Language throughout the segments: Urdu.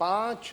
5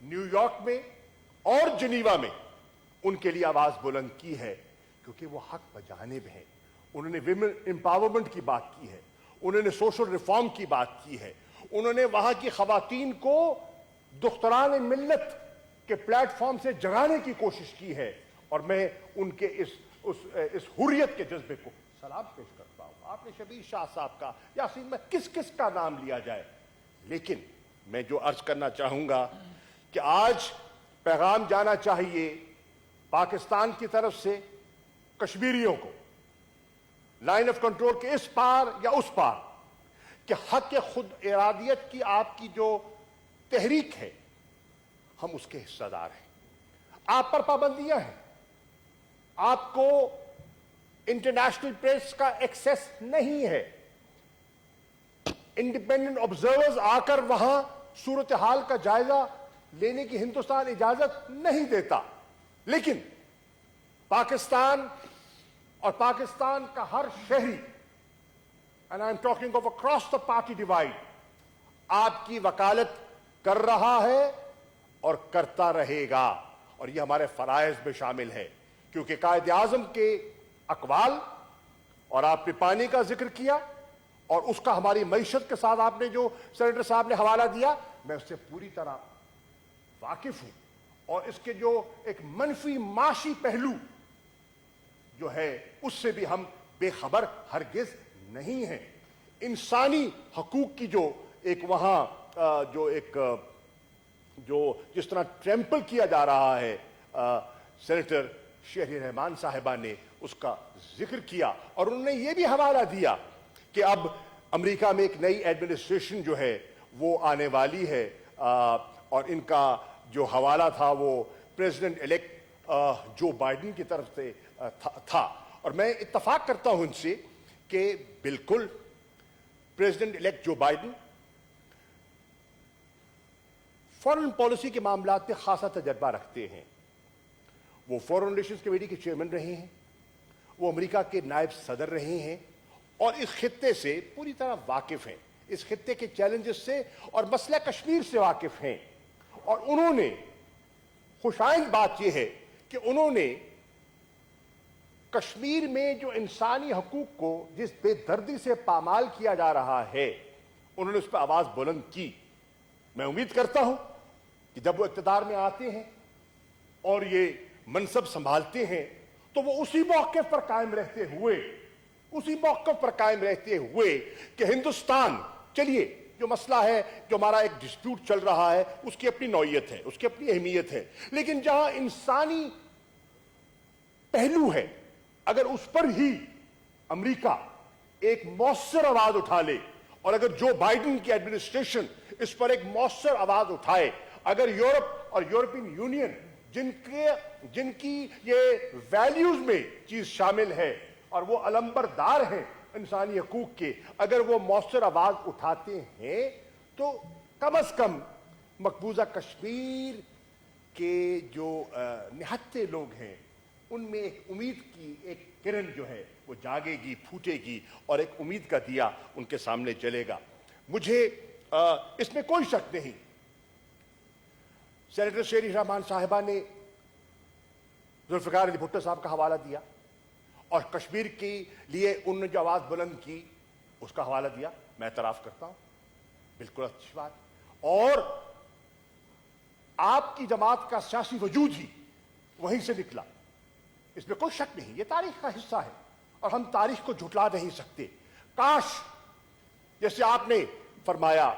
نیو یارک میں اور جنیوا میں ان کے لیے آواز بلند کی ہے، کیونکہ وہ حق بجانب ہیں۔ انہوں نے ویمن امپاورمنٹ کی بات کی ہے، انہوں نے سوشل ریفارم کی بات کی ہے، انہوں نے وہاں کی خواتین کو دختران ملت کے پلیٹ فارم سے جگانے کی کوشش کی ہے، اور میں ان کے اس حریت کے جذبے کو سلام پیش کرتا ہوں۔ آپ نے شبیر شاہ صاحب کا، یاسین میں کس کس کا نام لیا جائے، لیکن میں جو عرض کرنا چاہوں گا کہ آج پیغام جانا چاہیے پاکستان کی طرف سے کشمیریوں کو، لائن آف کنٹرول کے اس پار یا اس پار، کہ حق خود ارادیت کی آپ کی جو تحریک ہے، ہم اس کے حصہ دار ہیں۔ آپ پر پابندیاں ہیں، آپ کو انٹرنیشنل پریس کا ایکسیس نہیں ہے، انڈیپینڈنٹ آبزرورز آ کر وہاں صورتحال کا جائزہ لینے کی ہندوستان اجازت نہیں دیتا، لیکن پاکستان اور پاکستان کا ہر شہری، and I'm talking of across the party divide، آپ کی وکالت کر رہا ہے اور کرتا رہے گا، اور یہ ہمارے فرائض میں شامل ہے، کیونکہ قائد اعظم کے اقوال، اور آپ نے پانی کا ذکر کیا اور اس کا ہماری معیشت کے ساتھ آپ نے جو سینیٹر صاحب نے حوالہ دیا، میں اس سے پوری طرح واقف ہوں، اور اس کے جو ایک منفی معاشی پہلو جو ہے اس سے بھی ہم بے خبر ہرگز نہیں ہیں۔ انسانی حقوق کی جو ایک وہاں جو جس طرح ٹریمپل کیا جا رہا ہے، سینیٹر شہری رحمان صاحبہ نے اس کا ذکر کیا، اور انہوں نے یہ بھی حوالہ دیا کہ اب امریکہ میں ایک نئی ایڈمنسٹریشن جو ہے وہ آنے والی ہے، اور ان کا جو حوالہ تھا وہ پریزیڈنٹ الیکٹ جو بائیڈن کی طرف سے تھا، اور میں اتفاق کرتا ہوں ان سے کہ بالکل president elect Joe Biden foreign policy کے معاملات میں خاصا تجربہ رکھتے ہیں، وہ فارن ریلیشنز کمیٹی کے چیئرمین رہے ہیں، وہ امریکہ کے نائب صدر رہے ہیں، اور اس خطے سے پوری طرح واقف ہیں، اس خطے کے چیلنجز سے اور مسئلہ کشمیر سے واقف ہیں، اور انہوں نے خوش آئند بات یہ ہے کہ انہوں نے کشمیر میں جو انسانی حقوق کو جس بے دردی سے پامال کیا جا رہا ہے، انہوں نے اس پہ آواز بلند کی۔ میں امید کرتا ہوں کہ جب وہ اقتدار میں آتے ہیں اور یہ منصب سنبھالتے ہیں تو وہ اسی موقف پر قائم رہتے ہوئے کہ ہندوستان، چلیے جو مسئلہ ہے، جو ہمارا ایک ڈسپیوٹ چل رہا ہے، اس کی اپنی نوعیت ہے، اس کی اپنی اہمیت ہے، لیکن جہاں انسانی پہلو ہے، اگر اس پر ہی امریکہ ایک مؤثر آواز اٹھا لے، اور اگر جو بائیڈن کی ایڈمنسٹریشن اس پر ایک مؤثر آواز اٹھائے، اگر یورپ اور یورپین یونین جن کی یہ ویلیوز میں چیز شامل ہے اور وہ علمبردار ہیں انسانی حقوق کے، اگر وہ مؤثر آواز اٹھاتے ہیں تو کم از کم مقبوضہ کشمیر کے جو نہتے لوگ ہیں ان میں ایک امید کی ایک کرن جو ہے وہ جاگے گی، پھوٹے گی، اور ایک امید کا دیا ان کے سامنے جلے گا۔ مجھے اس میں کوئی شک نہیں، سینیٹر شہری رحمان صاحبہ نے ذوالفقار علی بھٹو صاحب کا حوالہ دیا، اور کشمیر کے لیے انہوں نے جو آواز بلند کی اس کا حوالہ دیا، میں اعتراف کرتا ہوں، بالکل اچھی بات، اور آپ کی جماعت کا سیاسی وجود ہی وہیں سے نکلا، اس میں کوئی شک نہیں، یہ تاریخ کا حصہ ہے اور ہم تاریخ کو جھٹلا نہیں سکتے۔ کاش جیسے آپ نے فرمایا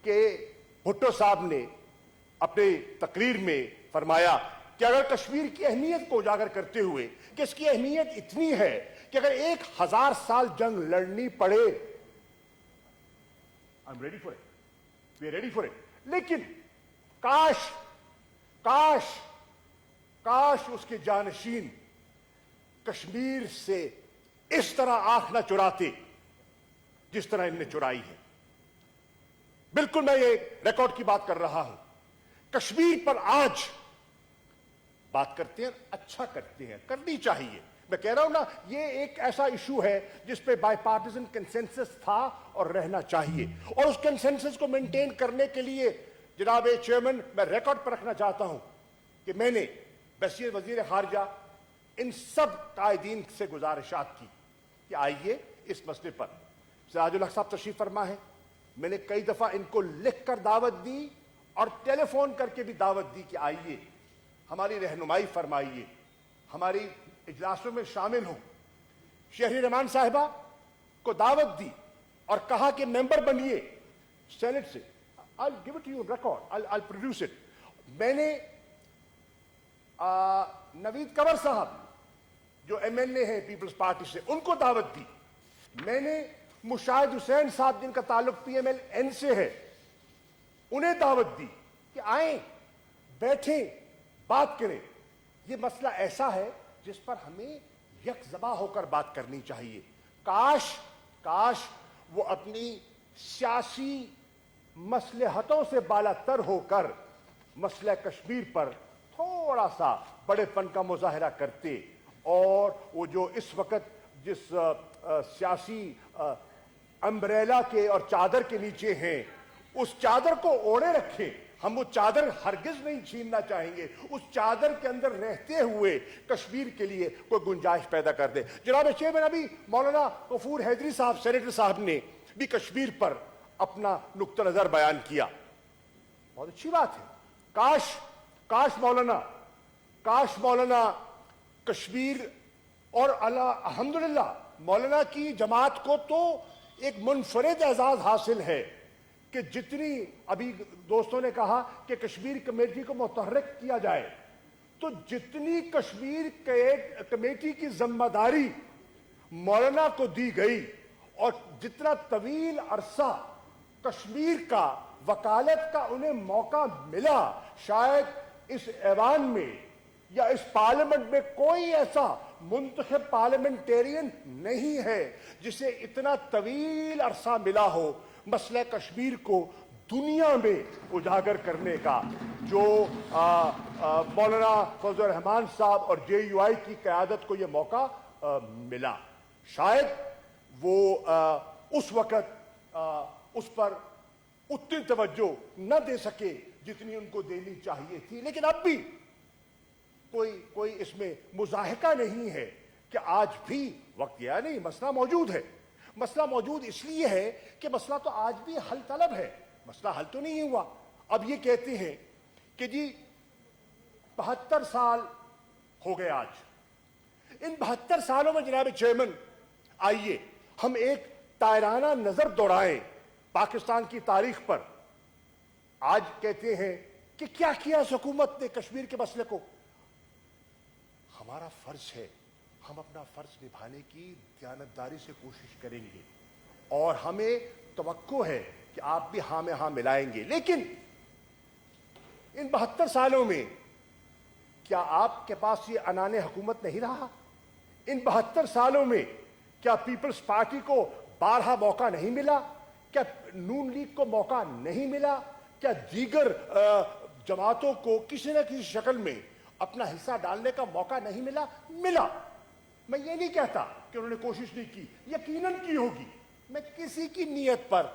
کہ بھٹو صاحب نے اپنے تقریر میں فرمایا کہ اگر کشمیر کی اہمیت کو اجاگر کرتے ہوئے کہ اس کی اہمیت اتنی ہے کہ اگر 1000 سال جنگ لڑنی پڑے، I'm ready for it, we are ready for it، لیکن کاش اس کے جانشین کشمیر سے اس طرح آنکھ نہ چراتے جس طرح ان نے چرائی ہے۔ بالکل میں یہ ریکارڈ کی بات کر رہا ہوں، کشمیر پر آج بات کرتے ہیں، اچھا کرتے ہیں، کرنی چاہیے۔ میں کہہ رہا ہوں نا، یہ ایک ایسا ایشو ہے جس پہ بائی پارٹیزن کنسنسس تھا اور رہنا چاہیے، اور اس کنسنسس کو مینٹین کرنے کے لیے جناب چیئرمین میں ریکارڈ پر رکھنا چاہتا ہوں کہ میں نے بحیثیت وزیر خارجہ ان سب قائدین سے گزارشات کی کہ آئیے اس مسئلے پر. سراج الحق صاحب تشریف فرما ہے, میں نے کئی دفعہ ان کو لکھ کر دعوت دی اور ٹیلی فون کر کے بھی دعوت دی کہ آئیے ہماری رہنمائی فرمائیے, ہماری اجلاسوں میں شامل ہوں. شہری رحمان صاحبہ کو دعوت دی اور کہا کہ ممبر بنیے سینٹ سے. I'll give it to you on record. I'll produce it. میں نے نوید کنور صاحب جو ایم ایل اے ہیں پیپلز پارٹی سے ان کو دعوت دی. میں نے مشاہد حسین صاحب جن کا تعلق پی ایم ایل این سے ہے انہیں دعوت دی کہ آئیں, بیٹھیں, بات کریں. یہ مسئلہ ایسا ہے جس پر ہمیں یک زباں ہو کر بات کرنی چاہیے. کاش وہ اپنی سیاسی مصلحتوں سے بالا تر ہو کر مسئلہ کشمیر پر تھوڑا سا بڑے پن کا مظاہرہ کرتے, اور وہ جو اس وقت جس سیاسی امبریلا کے اور چادر کے نیچے ہیں اس چادر کو اوڑھے رکھیں. ہم وہ چادر ہرگز نہیں چھیننا چاہیں گے. اس چادر کے اندر رہتے ہوئے کشمیر کے لیے کوئی گنجائش پیدا کر دے. جناب چیئرمین, ابھی مولانا غفور حیدری صاحب سینیٹر صاحب نے بھی کشمیر پر اپنا نقطہ نظر بیان کیا. بہت اچھی بات ہے. کاش مولانا کشمیر اور الحمدللہ مولانا کی جماعت کو تو ایک منفرد اعزاز حاصل ہے کہ جتنی ابھی دوستوں نے کہا کہ کشمیر کمیٹی کو متحرک کیا جائے, تو جتنی کشمیر کمیٹی کی ذمہ داری مولانا کو دی گئی اور جتنا طویل عرصہ کشمیر کا وکالت کا انہیں موقع ملا, شاید اس ایوان میں یا اس پارلیمنٹ میں کوئی ایسا منتخب پارلیمنٹیرین نہیں ہے جسے اتنا طویل عرصہ ملا ہو مسئلہ کشمیر کو دنیا میں اجاگر کرنے کا. جو مولانا فضل الرحمان صاحب اور جے یو آئی کی قیادت کو یہ موقع ملا, شاید وہ اس وقت اس پر اتنی توجہ نہ دے سکے جتنی ان کو دینی چاہیے تھی. لیکن اب بھی کوئی اس میں مضاحکہ نہیں ہے کہ آج بھی وقت گیا نہیں, مسئلہ موجود ہے. مسئلہ موجود اس لیے ہے کہ مسئلہ تو آج بھی حل طلب ہے, مسئلہ حل تو نہیں ہوا. اب یہ کہتے ہیں کہ جی 72 سال ہو گئے آج. ان 72 سالوں میں جناب چیئرمین آئیے ہم ایک تائرانہ نظر دوڑائیں پاکستان کی تاریخ پر. آج کہتے ہیں کہ کیا کیا اس حکومت نے کشمیر کے مسئلے کو. ہمارا فرض ہے, ہم اپنا فرض نبھانے کی دیانتداری سے کوشش کریں گے اور ہمیں توقع ہے کہ آپ بھی ہاں میں ہاں ملائیں گے. لیکن ان 72 سالوں میں کیا آپ کے پاس یہ عنان حکومت نہیں رہا؟ ان 72 سالوں میں کیا پیپلز پارٹی کو بارہا موقع نہیں ملا؟ کیا نون لیگ کو موقع نہیں ملا؟ کیا دیگر جماعتوں کو کسی نہ کسی شکل میں اپنا حصہ ڈالنے کا موقع نہیں ملا؟ ملا. میں یہ نہیں کہتا کہ انہوں نے کوشش نہیں کی, یقیناً کی ہوگی. میں کسی کی نیت پر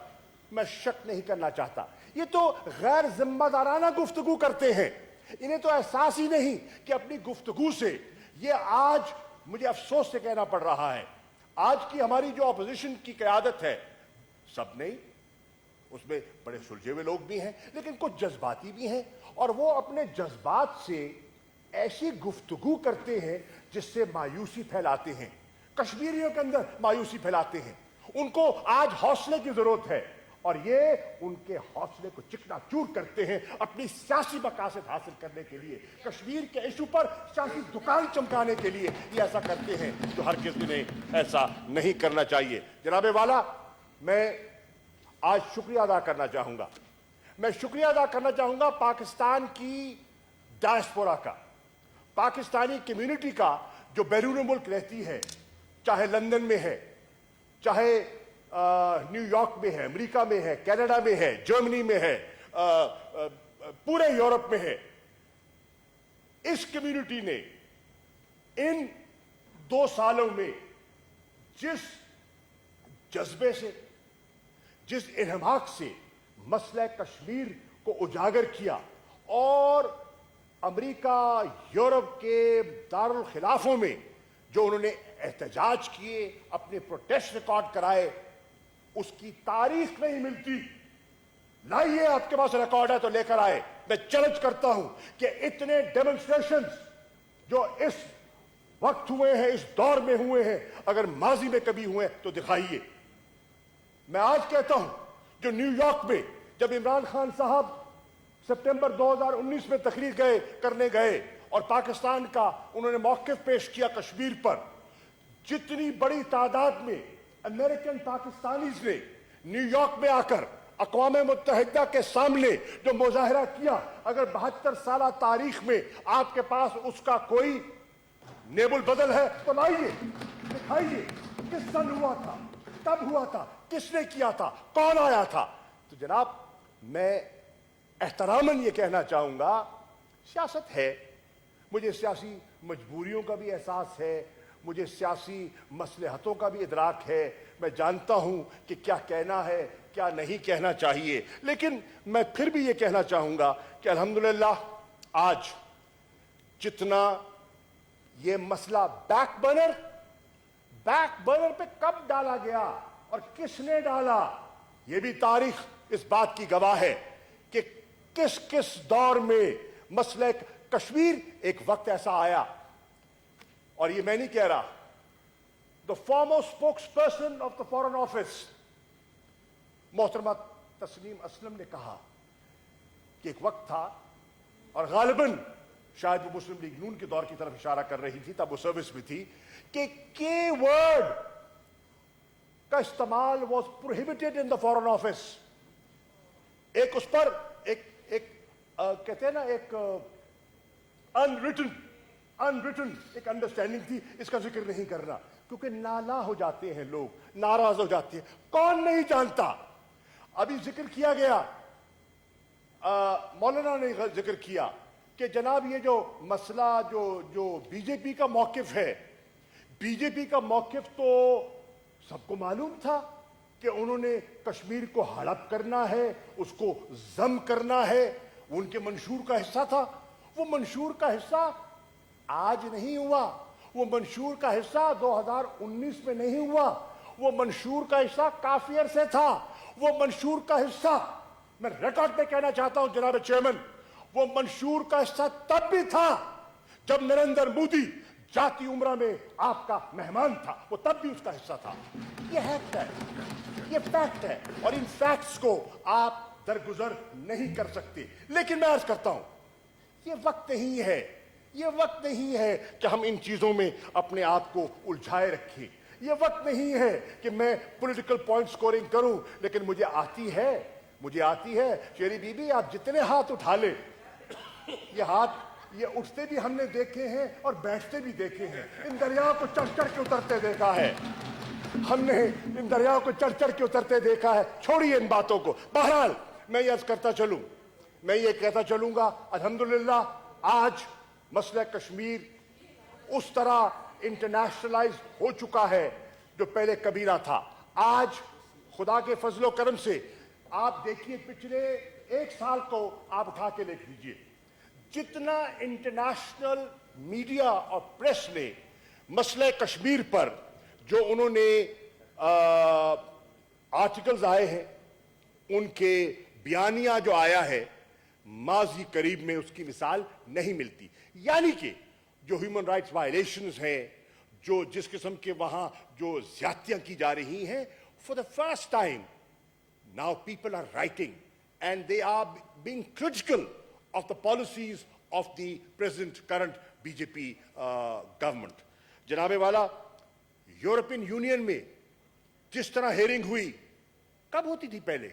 میں شک نہیں کرنا چاہتا. یہ تو غیر ذمہ دارانہ گفتگو کرتے ہیں. انہیں تو احساس ہی نہیں کہ اپنی گفتگو سے یہ آج مجھے افسوس سے کہنا پڑ رہا ہے, آج کی ہماری جو اپوزیشن کی قیادت ہے, سب نہیں, اس میں بڑے سلجھے ہوئے لوگ بھی ہیں لیکن کچھ جذباتی بھی ہیں, اور وہ اپنے جذبات سے ایسی گفتگو کرتے ہیں جس سے مایوسی پھیلاتے ہیں, کشمیریوں کے اندر مایوسی پھیلاتے ہیں. ان کو آج حوصلے کی ضرورت ہے اور یہ ان کے حوصلے کو چکنا چور کرتے ہیں اپنی سیاسی مقاصد حاصل کرنے کے لیے, کشمیر کے ایشو پر سیاسی دکان چمکانے کے لیے یہ ایسا کرتے ہیں جو ہرگز انہیں ایسا نہیں کرنا چاہیے. جناب والا, میں آج شکریہ ادا کرنا چاہوں گا. میں شکریہ ادا کرنا چاہوں گا پاکستان کی ڈائسپورا کا, پاکستانی کمیونٹی کا جو بیرون ملک رہتی ہے, چاہے لندن میں ہے, چاہے نیو یارک میں ہے, امریکہ میں ہے, کینیڈا میں ہے, جرمنی میں ہے, پورے یورپ میں ہے. اس کمیونٹی نے ان 2 سالوں میں جس جذبے سے, جس انہماک سے مسئلہ کشمیر کو اجاگر کیا اور امریکہ یورپ کے دارالخلافوں میں جو انہوں نے احتجاج کیے, اپنے پروٹیسٹ ریکارڈ کرائے, اس کی تاریخ نہیں ملتی. لائیے, آپ کے پاس ریکارڈ ہے تو لے کر آئے. میں چیلنج کرتا ہوں کہ اتنے ڈیمونسٹریشنز جو اس وقت ہوئے ہیں, اس دور میں ہوئے ہیں, اگر ماضی میں کبھی ہوئے تو دکھائیے. میں آج کہتا ہوں, جو نیو یارک میں جب عمران خان صاحب سپٹمبر 2019 میں تقریر کرنے گئے اور پاکستان کا انہوں نے موقف پیش کیا کشمیر پر, جتنی بڑی تعداد میں امریکن پاکستانیز نے نیو یارک میں آ کر اقوام متحدہ کے سامنے جو مظاہرہ کیا, اگر 72 سالہ تاریخ میں آپ کے پاس اس کا کوئی نیب البدل ہے تو لائیے, دکھائیے کس سن ہوا تھا, کب ہوا تھا, کس نے کیا تھا, کون آیا تھا. تو جناب, میں احتراماً یہ کہنا چاہوں گا, سیاست ہے, مجھے سیاسی مجبوریوں کا بھی احساس ہے, مجھے سیاسی مصلحتوں کا بھی ادراک ہے, میں جانتا ہوں کہ کیا کہنا ہے کیا نہیں کہنا چاہیے, لیکن میں پھر بھی یہ کہنا چاہوں گا کہ الحمدللہ آج جتنا یہ مسئلہ بیک برنر پہ کب ڈالا گیا اور کس نے ڈالا, یہ بھی تاریخ اس بات کی گواہ ہے کہ کس کس دور میں مسئلہ کشمیر, ایک وقت ایسا آیا, اور یہ میں نہیں کہہ رہا, the former spokesperson of the Foreign Office محترمہ تسنیم اسلم نے کہا کہ ایک وقت تھا, اور غالباً شاید وہ مسلم لیگ نون کے دور کی طرف اشارہ کر رہی تھی, تب وہ سروس میں تھی, کہ کی ورڈ کا استعمال was prohibited in the Foreign Office. ایک اس پر ایک کہتے ہیں نا, ایک unwritten ایک انڈرسٹینڈنگ تھی, اس کا ذکر نہیں کرنا کیونکہ نالا ہو جاتے ہیں لوگ, ناراض ہو جاتے ہیں. کون نہیں جانتا, ابھی ذکر کیا گیا, مولانا نے ذکر کیا کہ جناب یہ جو مسئلہ جو بی جے پی کا موقف ہے, بی جے پی کا موقف تو سب کو معلوم تھا کہ انہوں نے کشمیر کو ہڑپ کرنا ہے, اس کو ضم کرنا ہے, وہ ان کے منشور کا حصہ تھا. وہ منشور کا حصہ آج نہیں ہوا, وہ منشور کا حصہ 2019 میں نہیں ہوا, وہ منشور کا حصہ کافی عرصے تھا. وہ منشور کا حصہ, میں ریکارڈ پہ کہنا چاہتا ہوں جناب چیئرمین, وہ منشور کا حصہ تب بھی تھا جب نریندر مودی جاتی عمرہ میں آپ کا مہمان تھا, وہ تب بھی اس کا حصہ تھا. یہ فیکٹ ہے, یہ فیکٹ ہے, اور ان فیکٹس کو آپ درگزر نہیں کر سکتے. لیکن میں عرض کرتا ہوں, یہ وقت نہیں ہے, یہ وقت نہیں ہے کہ ہم ان چیزوں میں اپنے آپ کو الجھائے رکھیں. یہ وقت نہیں ہے کہ میں پولیٹیکل پوائنٹ سکورنگ کروں, لیکن مجھے آتی ہے شیری بی بی, آپ جتنے ہاتھ اٹھا لیں, یہ ہاتھ یہ اٹھتے بھی ہم نے دیکھے ہیں اور بیٹھتے بھی دیکھے ہیں. ان دریاؤں کو چڑھ چڑھ کے اترتے دیکھا ہے ہم نے, ان دریاؤں کو چڑھ چڑھ کے اترتے دیکھا ہے. چھوڑیے ان باتوں کو. بہرحال میں یہ عرض کرتا چلوں, میں یہ کہتا چلوں گا, الحمدللہ آج مسئلہ کشمیر اس طرح انٹرنیشنلائز ہو چکا ہے جو پہلے کبھی نہ تھا. آج خدا کے فضل و کرم سے آپ دیکھیے, پچھلے 1 سال کو آپ اٹھا کے دیکھ لیجیے, جتنا انٹرنیشنل میڈیا اور پریس نے مسئلہ کشمیر پر جو انہوں نے آرٹیکلز آئے ہیں, ان کے بیانیہ جو آیا ہے, ماضی قریب میں اس کی مثال نہیں ملتی. یعنی کہ جو ہیومن رائٹس وائلیشنز ہیں, جو جس قسم کے وہاں جو زیادتیاں کی جا رہی ہیں, for the first time now people are writing and they are being critical of the policies of the present current BJP government. جناب والا, یورپین یونین میں جس طرح ہیئرنگ ہوئی, کب ہوتی تھی پہلے؟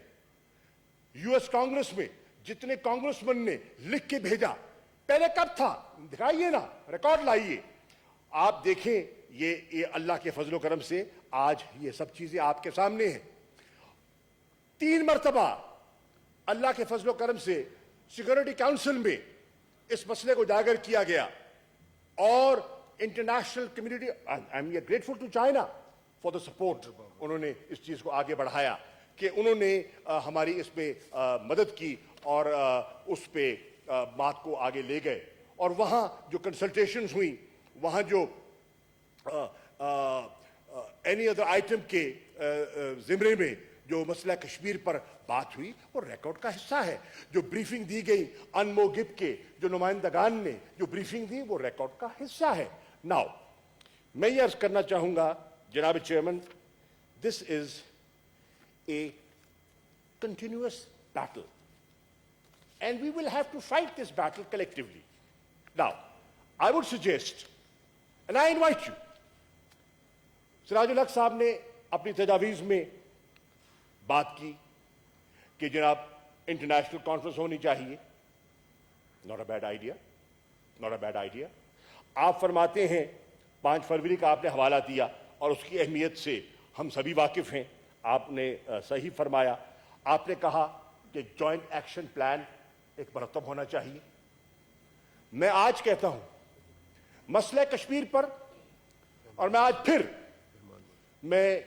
یو ایس کانگریس میں جتنے کانگریسمین نے لکھ کے بھیجا, پہلے کب تھا؟ دکھائیے نا, ریکارڈ لائیے. آپ دیکھیں, یہ اللہ کے فضل و کرم سے آج یہ سب چیزیں آپ کے سامنے ہیں. 3 مرتبہ اللہ کے فضل و کرم سے سیکورٹی کاؤنسل میں اس مسئلے کو اجاگر کیا گیا, اور international community, I'm grateful to China for the support, انہوں نے اس چیز کو آگے بڑھایا کہ انہوں نے ہماری اس میں مدد کی, اور اس پہ بات کو آگے لے گئے، اور وہاں جو کنسلٹیشنز ہوئیں، وہاں جو اینی ادر آئٹم کے زمرے میں جو مسئلہ کشمیر پر بات ہوئی وہ ریکارڈ کا حصہ ہے. جو بریفنگ دی گئی انمو گپ کے جو نمائندگان نے جو بریفنگ دی وہ ریکارڈ کا حصہ ہے. ناؤ میں یہ عرض کرنا چاہوں گا جناب chairman, this is a continuous battle, and we will have to fight this battle collectively. Now, I would suggest, and I invite you, سراج الحق صاحب نے اپنی تجاویز میں بات کی کہ جناب انٹرنیشنل کانفرنس ہونی چاہیے. not a bad idea, not a bad idea. آپ فرماتے ہیں 5 فروری کا آپ نے حوالہ دیا اور اس کی اہمیت سے ہم سبھی واقف ہیں. آپ نے صحیح فرمایا. آپ نے کہا کہ جوائنٹ ایکشن پلان ایک مرتب ہونا چاہیے. میں آج کہتا ہوں مسئلہ کشمیر پر، اور میں آج پھر میں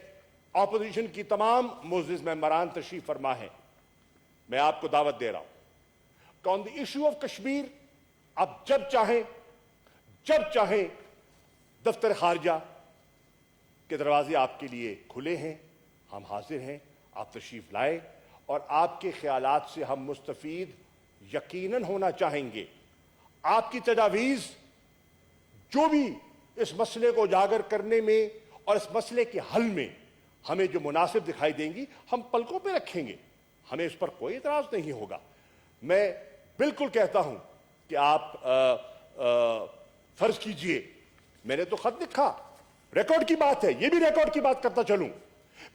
اپوزیشن کی تمام معزز ممبران تشریف فرما ہیں، میں آپ کو دعوت دے رہا ہوں کہ آن دی ایشو آف کشمیر آپ جب چاہیں دفتر خارجہ کے دروازے آپ کے لیے کھلے ہیں، ہم حاضر ہیں. آپ تشریف لائیں اور آپ کے خیالات سے ہم مستفید یقیناً ہونا چاہیں گے. آپ کی تجاویز جو بھی اس مسئلے کو اجاگر کرنے میں اور اس مسئلے کے حل میں ہمیں جو مناسب دکھائی دیں گی ہم پلکوں پہ رکھیں گے. ہمیں اس پر کوئی اعتراض نہیں ہوگا. میں بالکل کہتا ہوں کہ آپ فرض کیجئے، میں نے تو خط لکھا، ریکارڈ کی بات ہے، یہ بھی ریکارڈ کی بات کرتا چلوں.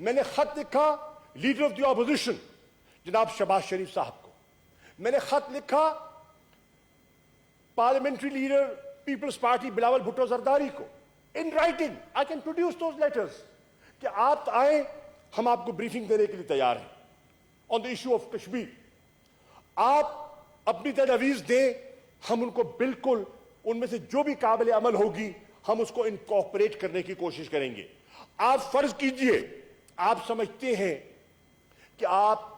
میں نے خط لکھا لیڈر آف دی اپوزیشن جناب شہباز شریف صاحب کو. میں نے خط لکھا پارلیمنٹری لیڈر پیپلز پارٹی بلاول بھٹو زرداری کو in writing. I can produce those letters کہ آپ آئیں، ہم آپ کو بریفنگ دینے کے لیے تیار ہیں آن دی ایشو آف کشمیر. آپ اپنی تجاویز دیں، ہم ان کو بالکل ان میں سے جو بھی قابل عمل ہوگی ہم اس کو انکارپوریٹ کرنے کی کوشش کریں گے. آپ فرض کیجئے آپ سمجھتے ہیں کہ آپ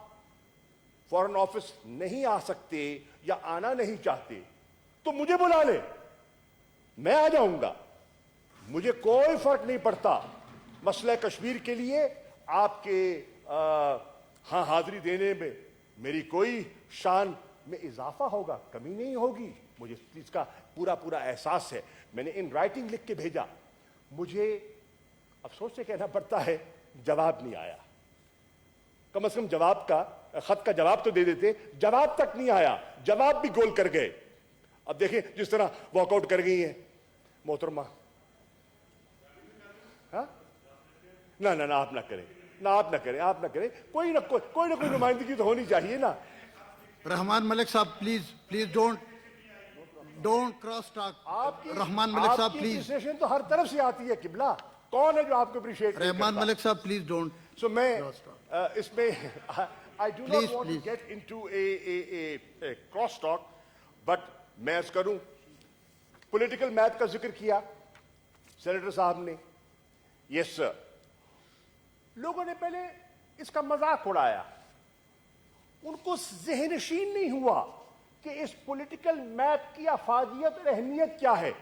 فورن آفس نہیں آ سکتے یا آنا نہیں چاہتے تو مجھے بلا لیں، میں آ جاؤں گا. مجھے کوئی فرق نہیں پڑتا. مسئلہ کشمیر کے لیے آپ کے ہاں حاضری دینے میں میری کوئی شان میں اضافہ ہوگا، کمی نہیں ہوگی. مجھے اس چیز کا پورا احساس ہے. میں نے ان رائٹنگ لکھ کے بھیجا. مجھے افسوس سے کہنا پڑتا ہے جواب نہیں آیا. کم از کم جواب کا خط کا جواب تو دے دیتے. جواب تک نہیں آیا، جواب بھی گول کر گئے. اب دیکھیں جس طرح واک آؤٹ کر گئی ہیں محترمہ. ہاں نہ آپ نہ کریں. کوئی نہ کوئی نمائندگی تو ہونی چاہیے نا. رحمان ملک صاحب please don't cross talk. Rehman Malik صاحب پلیز. اپریشیشن تو ہر طرف سے آتی ہے قبلہ. کون ہے جو آپ کو اپریشیٹ نہیں کرتا؟ رحمان ملک صاحب پلیز ڈونٹ. سو میں اس میں I do not want to get into a cross talk, but میں عرض کروں پولیٹیکل میپ کا ذکر کیا سینیٹر صاحب نے. یس سر. لوگوں نے پہلے اس کا مذاق اڑایا. ان کو ذہن نشین نہیں ہوا کہ اس پولیٹیکل میپ کی افادیت اور اہمیت کیا ہے.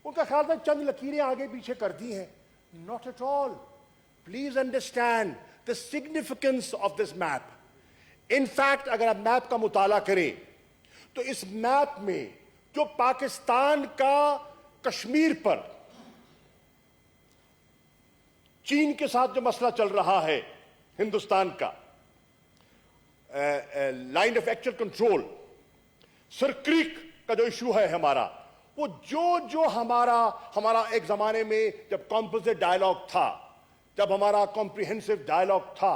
ان کا خیال تھا چند لکیریں آگے پیچھے کر دی ہیں. Not at all. Please understand the significance of this map. In fact, اگر آپ میپ کا مطالعہ کریں تو اس میپ میں جو پاکستان کا کشمیر پر چین کے ساتھ جو مسئلہ چل رہا ہے ہندوستان کا line of actual control, Sir Creek کا جو ایشو ہے ہمارا، وہ جو ہمارا ایک زمانے میں جب کمپوزٹ ڈائلاگ تھا، جب ہمارا کمپریہنسو ڈائلاگ تھا،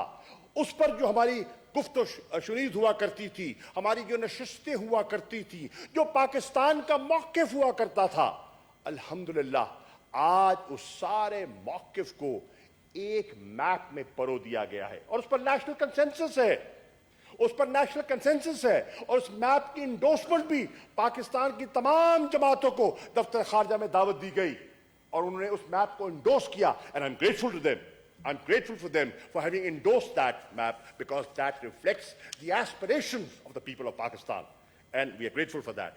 اس پر جو ہماری گفت و شنید ہوا کرتی تھی، ہماری جو نشستیں ہوا کرتی تھی، جو پاکستان کا موقف ہوا کرتا تھا، الحمدللہ آج اس سارے موقف کو ایک میپ میں پرو دیا گیا ہے اور اس پر نیشنل کنسنسس ہے. اور اس میپ کی انڈورسمنٹ بھی پاکستان کی تمام جماعتوں کو دفتر خارجہ میں دعوت دی گئی اور انہوں نے اس میپ کو انڈورس کیا. And I'm grateful to them. I'm grateful for them for having endorsed that map, because that reflects the aspirations of the people of Pakistan. And we are grateful for that.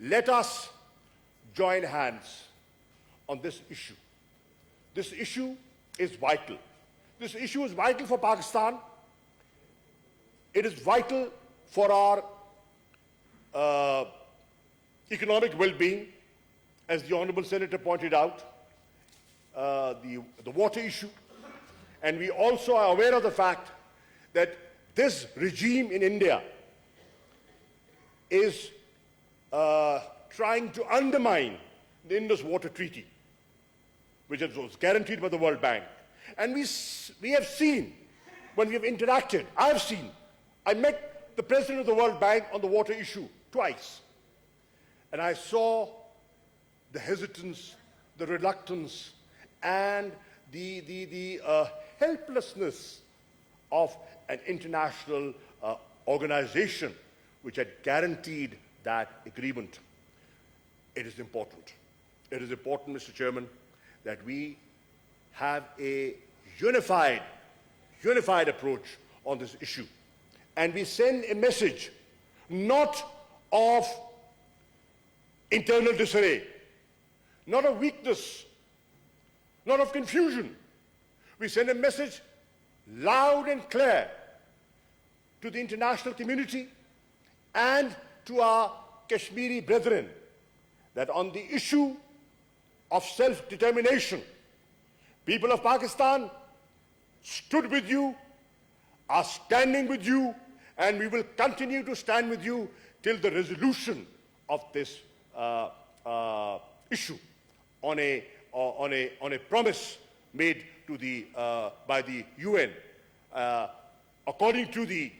let us join hands on this issue. This issue is vital. This issue is vital for Pakistan. It is vital for our economic well-being, as the Honorable Senator pointed out, the water issue. And we also are aware of the fact that this regime in India is trying to undermine the Indus Water Treaty, which was guaranteed by the World Bank. And we have seen, when we have interacted, I met the President of the World Bank on the water issue twice. And I saw the hesitance, the reluctance, and the helplessness of an international organization which had guaranteed that agreement. It is important. It is important, Mr. Chairman, that we have a unified approach on this issue. And we send a message not of internal disarray, not of weakness, not of confusion. We send a message loud and clear to the international community and to our Kashmiri brethren that on the issue of self-determination, people of Pakistan stood with you, are standing with you, and we will continue to stand with you till the resolution of this issue on a promise made to by the UN according to the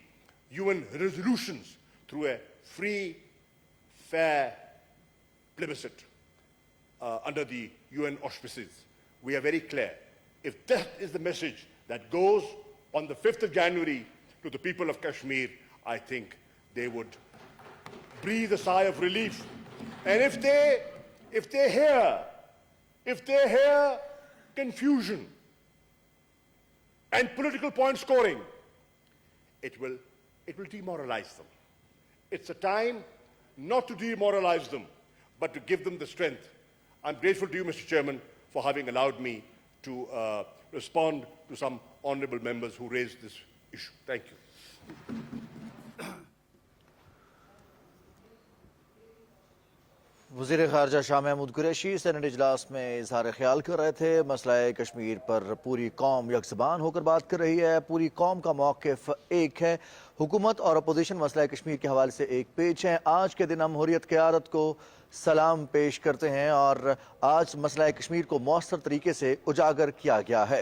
UN resolutions, through a free, fair plebiscite under the UN auspices. We are very clear. If that is the message that goes on the 5th of January to the people of Kashmir, I think they would breathe a sigh of relief. And if they hear confusion and political point scoring, it will demoralize them. It's a time not to demoralize them, but to give them the strength. I'm grateful to you, Mr. Chairman, for having allowed me to respond to some honorable members who raised this issue. Thank you. وزیر خارجہ شاہ محمود قریشی سینٹ اجلاس میں اظہار خیال کر رہے تھے. مسئلہ کشمیر پر پوری قوم یک زبان ہو کر بات کر رہی ہے. پوری قوم کا موقف ایک ہے. حکومت اور اپوزیشن مسئلہ کشمیر کے حوالے سے ایک پیج ہیں. آج کے دن ہم حریت قیادت کو سلام پیش کرتے ہیں اور آج مسئلہ کشمیر کو مؤثر طریقے سے اجاگر کیا گیا ہے.